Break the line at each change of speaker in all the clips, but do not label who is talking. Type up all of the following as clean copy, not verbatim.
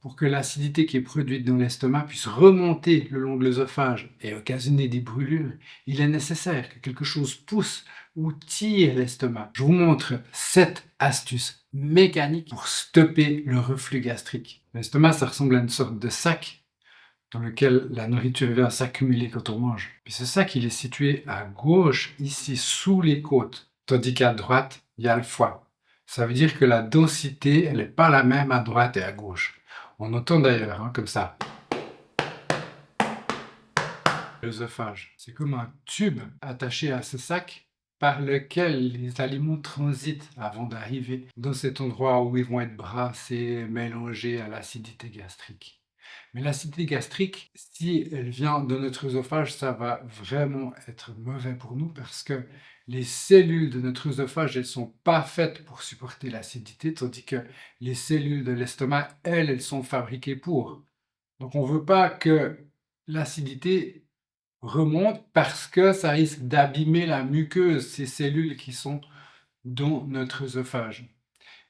pour que l'acidité qui est produite dans l'estomac puisse remonter le long de l'œsophage et occasionner des brûlures, il est nécessaire que quelque chose pousse ou tire l'estomac. Je vous montre 7 astuces mécaniques pour stopper le reflux gastrique. L'estomac, ça ressemble à une sorte de sac dans lequel la nourriture vient s'accumuler quand on mange. Puis ce sac, il est situé à gauche, ici, sous les côtes, tandis qu'à droite, il y a le foie. Ça veut dire que la densité, elle n'est pas la même à droite et à gauche. On entend d'ailleurs, comme ça, l'œsophage. C'est comme un tube attaché à ce sac par lequel les aliments transitent avant d'arriver dans cet endroit où ils vont être brassés, mélangés à l'acidité gastrique. Mais l'acidité gastrique, si elle vient de notre œsophage, ça va vraiment être mauvais pour nous parce que les cellules de notre œsophage, elles sont pas faites pour supporter l'acidité, tandis que les cellules de l'estomac, elles sont fabriquées pour. Donc on veut pas que l'acidité remonte parce que ça risque d'abîmer la muqueuse, ces cellules qui sont dans notre œsophage.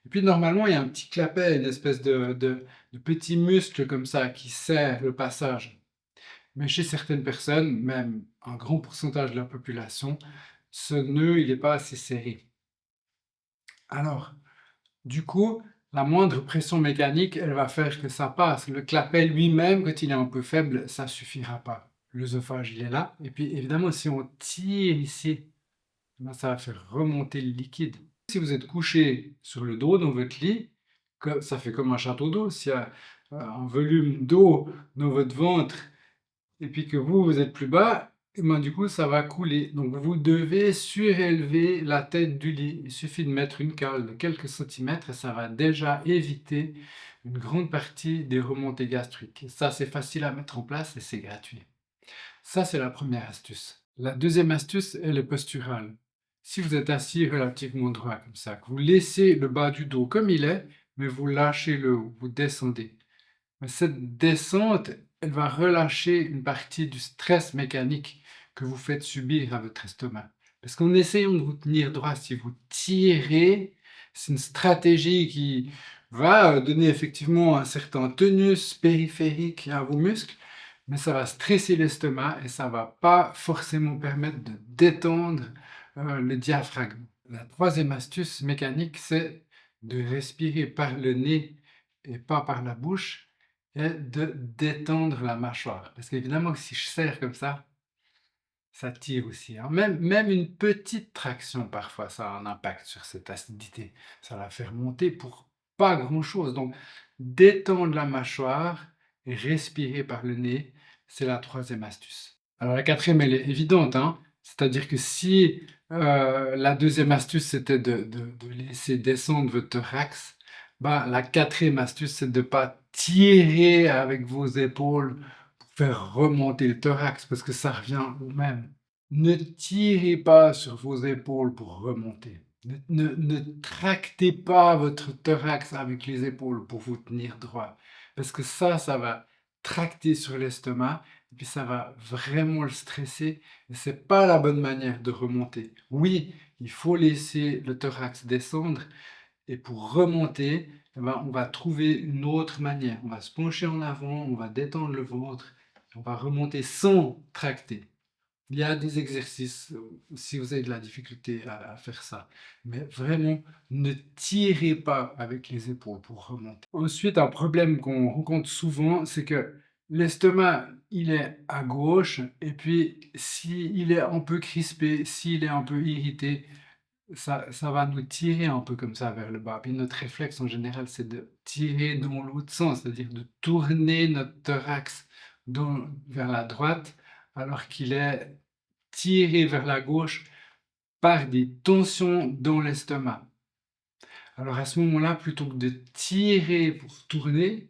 Et puis normalement, il y a un petit clapet, une espèce de petit muscle comme ça qui serre le passage. Mais chez certaines personnes, même un grand pourcentage de la population, ce nœud, il n'est pas assez serré. Alors, du coup, la moindre pression mécanique, elle va faire que ça passe. Le clapet lui-même, quand il est un peu faible, ça suffira pas. L'œsophage, il est là. Et puis évidemment, si on tire ici, ben, ça va faire remonter le liquide. Si vous êtes couché sur le dos dans votre lit, ça fait comme un château d'eau. S'il y a un volume d'eau dans votre ventre et puis que vous êtes plus bas, et ben, du coup, ça va couler. Donc, vous devez surélever la tête du lit. Il suffit de mettre une cale de quelques centimètres et ça va déjà éviter une grande partie des remontées gastriques. Ça, c'est facile à mettre en place et c'est gratuit. Ça, c'est la première astuce. La deuxième astuce, elle est posturale. Si vous êtes assis relativement droit comme ça, que vous laissez le bas du dos comme il est, mais vous lâchez le haut, vous descendez. Mais cette descente, elle va relâcher une partie du stress mécanique que vous faites subir à votre estomac. Parce qu'en essayant de vous tenir droit, si vous tirez, c'est une stratégie qui va donner effectivement un certain tonus périphérique à vos muscles, mais ça va stresser l'estomac et ça va pas forcément permettre de détendre le diaphragme. La troisième astuce mécanique, c'est de respirer par le nez et pas par la bouche et de détendre la mâchoire. Parce qu'évidemment que si je serre comme ça tire aussi, hein. Même une petite traction parfois, ça a un impact sur cette acidité. Ça la fait remonter pour pas grand-chose. Donc détendre la mâchoire et respirer par le nez, c'est la troisième astuce. Alors la quatrième, elle est évidente, hein. C'est-à-dire que si la deuxième astuce, c'était de laisser descendre votre thorax, bah, la quatrième astuce, c'est de ne pas tirer avec vos épaules pour faire remonter le thorax, parce que ça revient au même. Ne tirez pas sur vos épaules pour remonter. Ne tractez pas votre thorax avec les épaules pour vous tenir droit, parce que ça va tracter sur l'estomac, et puis ça va vraiment le stresser, et c'est pas la bonne manière de remonter. Oui, il faut laisser le thorax descendre, et pour remonter, eh ben, on va trouver une autre manière. On va se pencher en avant, on va détendre le ventre, on va remonter sans tracter. Il y a des exercices, si vous avez de la difficulté à faire ça. Mais vraiment, ne tirez pas avec les épaules pour remonter. Ensuite, un problème qu'on rencontre souvent, c'est que l'estomac, il est à gauche, et puis s'il est un peu crispé, s'il est un peu irrité, ça va nous tirer un peu comme ça vers le bas. Puis notre réflexe en général, c'est de tirer dans l'autre sens, c'est-à-dire de tourner notre thorax vers la droite, alors qu'il est tiré vers la gauche par des tensions dans l'estomac. Alors à ce moment-là, plutôt que de tirer pour tourner,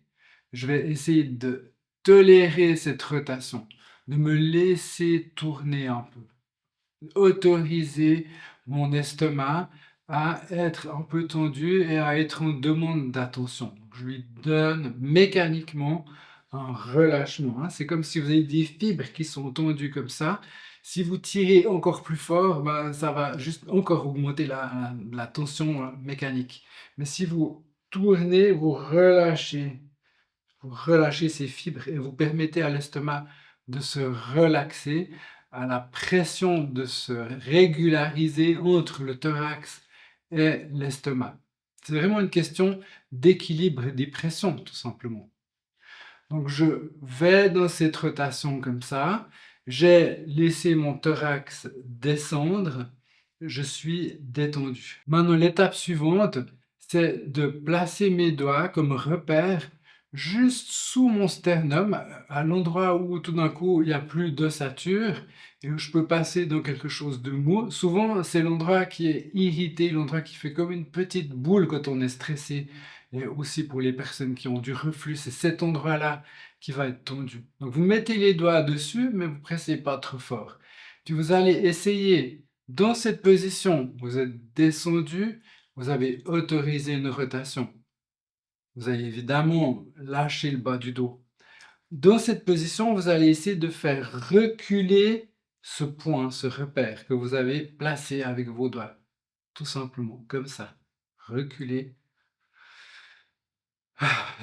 je vais essayer de tolérer cette rotation, de me laisser tourner un peu, autoriser mon estomac à être un peu tendu et à être en demande d'attention. Donc, je lui donne mécaniquement un relâchement, hein. C'est comme si vous avez des fibres qui sont tendues comme ça. Si vous tirez encore plus fort, ben, ça va juste encore augmenter la tension mécanique. Mais si vous tournez, vous relâchez pour relâcher ces fibres et vous permettez à l'estomac de se relaxer, à la pression de se régulariser entre le thorax et l'estomac. C'est vraiment une question d'équilibre des pressions, tout simplement. Donc je vais dans cette rotation comme ça, j'ai laissé mon thorax descendre, je suis détendu. Maintenant, l'étape suivante, c'est de placer mes doigts comme repère juste sous mon sternum, à l'endroit où tout d'un coup il n'y a plus d'ossature et où je peux passer dans quelque chose de mou. Souvent, c'est l'endroit qui est irrité, l'endroit qui fait comme une petite boule quand on est stressé. Et aussi pour les personnes qui ont du reflux, c'est cet endroit-là qui va être tendu. Donc vous mettez les doigts dessus, mais vous ne pressez pas trop fort. Puis vous allez essayer, dans cette position, vous êtes descendu, vous avez autorisé une rotation. Vous allez évidemment lâcher le bas du dos. Dans cette position, vous allez essayer de faire reculer ce point, ce repère que vous avez placé avec vos doigts. Tout simplement, comme ça. Reculer.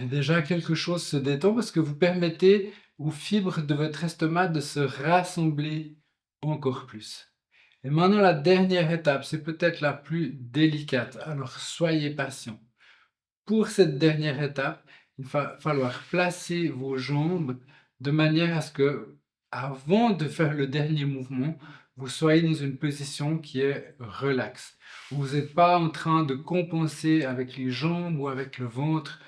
Et déjà, quelque chose se détend parce que vous permettez aux fibres de votre estomac de se rassembler encore plus. Et maintenant, la dernière étape, c'est peut-être la plus délicate. Alors, soyez patient. Pour cette dernière étape, il va falloir placer vos jambes de manière à ce que, avant de faire le dernier mouvement, vous soyez dans une position qui est relaxe. Vous n'êtes pas en train de compenser avec les jambes ou avec le ventre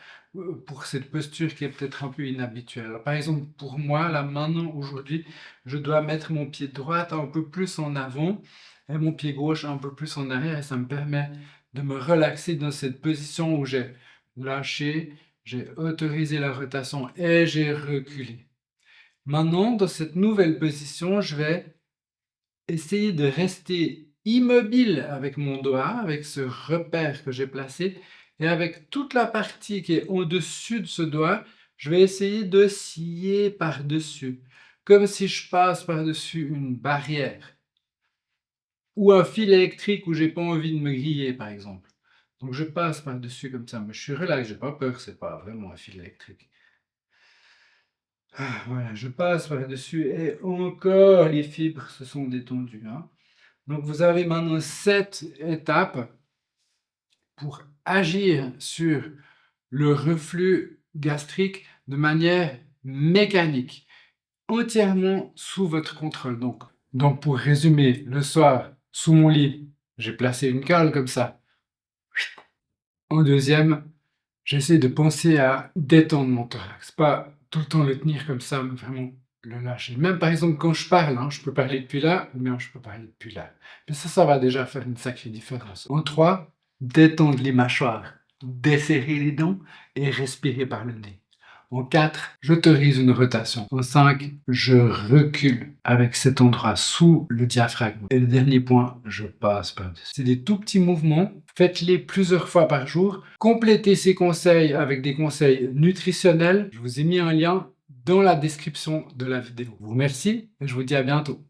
pour cette posture qui est peut-être un peu inhabituelle. Alors, par exemple, pour moi, là maintenant, aujourd'hui, je dois mettre mon pied droit un peu plus en avant et mon pied gauche un peu plus en arrière et ça me permet de me relaxer dans cette position où j'ai lâché, j'ai autorisé la rotation et j'ai reculé. Maintenant, dans cette nouvelle position, je vais essayer de rester immobile avec mon doigt, avec ce repère que j'ai placé, et avec toute la partie qui est au-dessus de ce doigt, je vais essayer de scier par-dessus, comme si je passe par-dessus une barrière ou un fil électrique où j'ai pas envie de me griller, par exemple. Donc je passe par-dessus comme ça, mais je suis relax, j'ai pas peur, c'est pas vraiment un fil électrique. Voilà, je passe par-dessus et encore les fibres se sont détendues, hein. Donc vous avez maintenant 7 étapes pour agir sur le reflux gastrique de manière mécanique, entièrement sous votre contrôle. Donc pour résumer, le soir, sous mon lit, j'ai placé une cale comme ça. En deuxième, j'essaie de penser à détendre mon thorax, pas tout le temps le tenir comme ça, mais vraiment le lâcher. Même par exemple quand je parle, hein, je peux parler depuis là, ou bien je peux parler depuis là. Mais ça va déjà faire une sacrée différence. En 3, détendre les mâchoires, desserrer les dents et respirer par le nez. En 4, j'autorise une rotation. En 5, je recule avec cet endroit sous le diaphragme. Et le dernier point, je passe par-dessus. C'est des tout petits mouvements. Faites-les plusieurs fois par jour. Complétez ces conseils avec des conseils nutritionnels. Je vous ai mis un lien dans la description de la vidéo. Je vous remercie et je vous dis à bientôt.